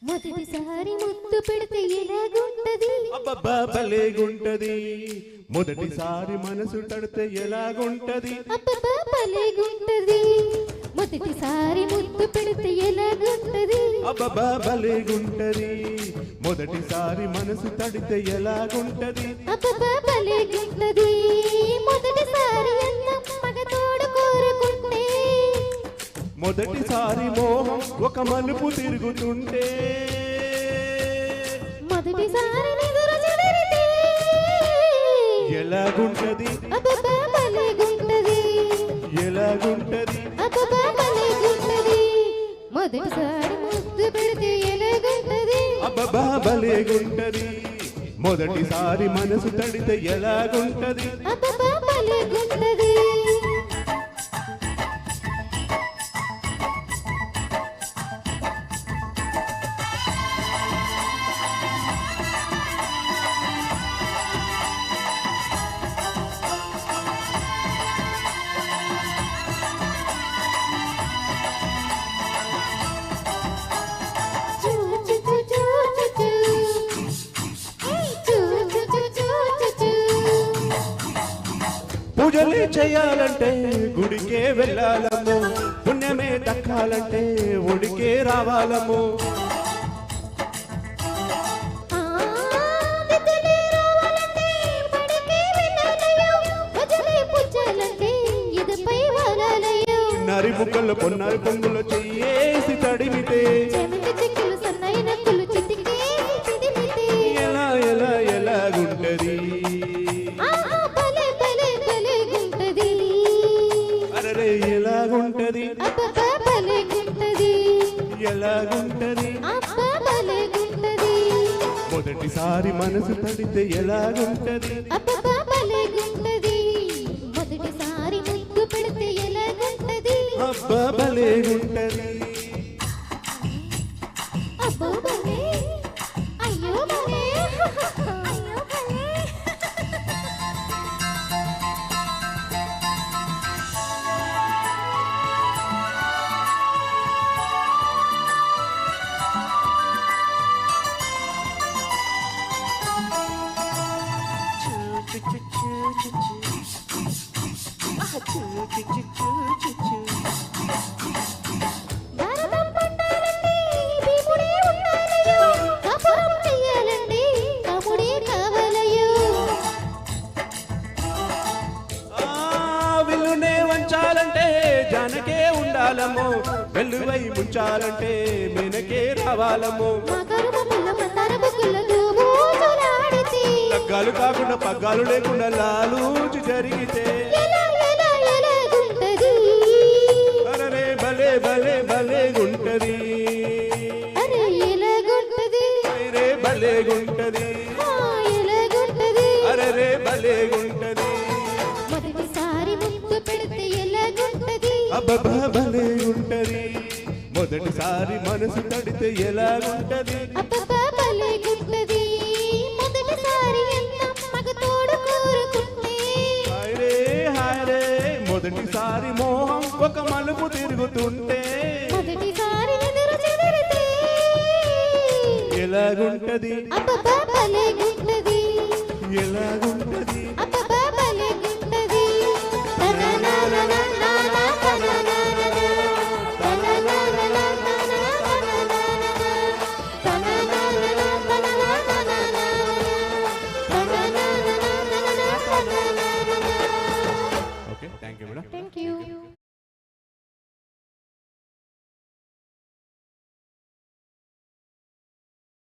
మొదటిసారి ముద్దు పెడితే ఎలాగుంటది అబ్బబ్బా భలేగుంటది మొదటిసారి మనసు తడితే ఎలాగుంటది అబ్బబ్బా భలేగుంటది మొదటిసారి ముద్దు పెడితే ఎలాగుంటది అబ్బబ్బా భలేగుంటది మొదటిసారి మనసు తడితే ఎలాగుంటది అబ్బబ్బా భలేగుంటది మొదటిసారి అన్నం మగ తోడు కోరుకుంటే మొదటిసారి మోహం ఒక మలుపు తిరుగుతుంటే మొదటిసారి నిదుర చెదిరితే ఎలాగుంటది అబ్బబ్బా భలేగుంటది ఎలాగుంటది అబ్బబ్బా భలేగుంటది మొదటిసారి ముద్దు పెడితే ఎలాగుంటది అబ్బబ్బా భలేగుంటది మొదటిసారి మనసు తడితే ఎలాగుంటది అబ్బబ్బా భలేగుంటది పూజలే చేయాలంటే గుడికే వెళ్ళాలము పుణ్యమే దక్కాలంటే ఒడికే రావాలము నరి ముక్కలు పొన్నరి పొంగులు చెయ్యేసి తడిమితే ఎలా ఎలా ఎలాగుంటది అరే ఎలాగుంటది ఎలాగుంటది మొదటిసారి మనసు తడితే ఎలాగుంటది మొదటిసారి ముద్దు పెడితే ఎలాగుంటది అబ్బా భలేగుంటది అబ్బో భలే అయ్యో భలే అయ్యో భలే భారతం పట్టాలండి భీముడే ఉండాలయ్యో కాపురం చెయ్యాలండి కాముడే కావాలయ్యో విల్లునే వంచాలంటే జానకే ఉండాలము వెల్లువై ముంచాలంటే మెనకే రావాలము మా కరుమ పుల్ల మందార బుక్కులతో బూజులాడితే పగ్గాలు కాకుండా పగ్గాలు లేకుండా లాలూచి జరిగితే ఎలా ఎలా ఎలాగుంటది అరే భలే భలే భలేగుంటది అరే ఎలాగుంటది రే భలేగుంటది ఆ ఎలాగుంటది అరే భలేగుంటది మొదటిసారి ముద్దు పెడితే ఎలాగుంటది అబ్బబ్బా భలేగుంటది మొదటిసారి మనసు తడితే ఎలాగుంటది అబ్బబ్బా భలేగుంటది మొదటిసారి అన్నం మగ తోడు కోరుకుంటే హాయరే మొదటిసారి మోహం ఒక మలుపు తిరుగుతుంటే మొదటిసారి నిదుర చెదిరితే ఎలాగుంటది అబ్బబ్బా భలేగుంటది ఎలాగుంటది అబ్బబ్బా భలేగుంటది